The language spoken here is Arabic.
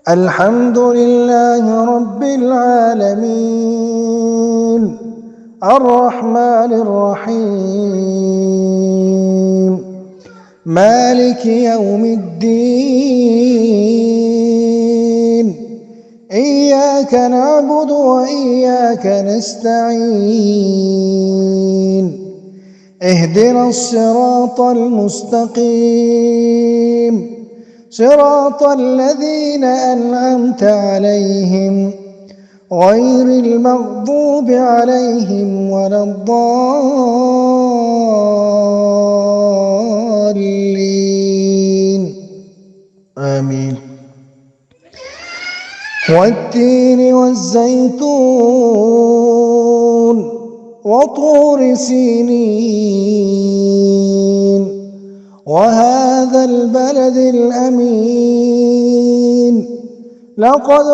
الحمد لله رب العالمين الرحمن الرحيم مالك يوم الدين إياك نعبد وإياك نستعين اهدنا الصراط المستقيم صراط الذين أنعمت عليهم غير المغضوب عليهم ولا الضالين آمين. والتين والزيتون وطور سينين وهذا البلد الأمين لقد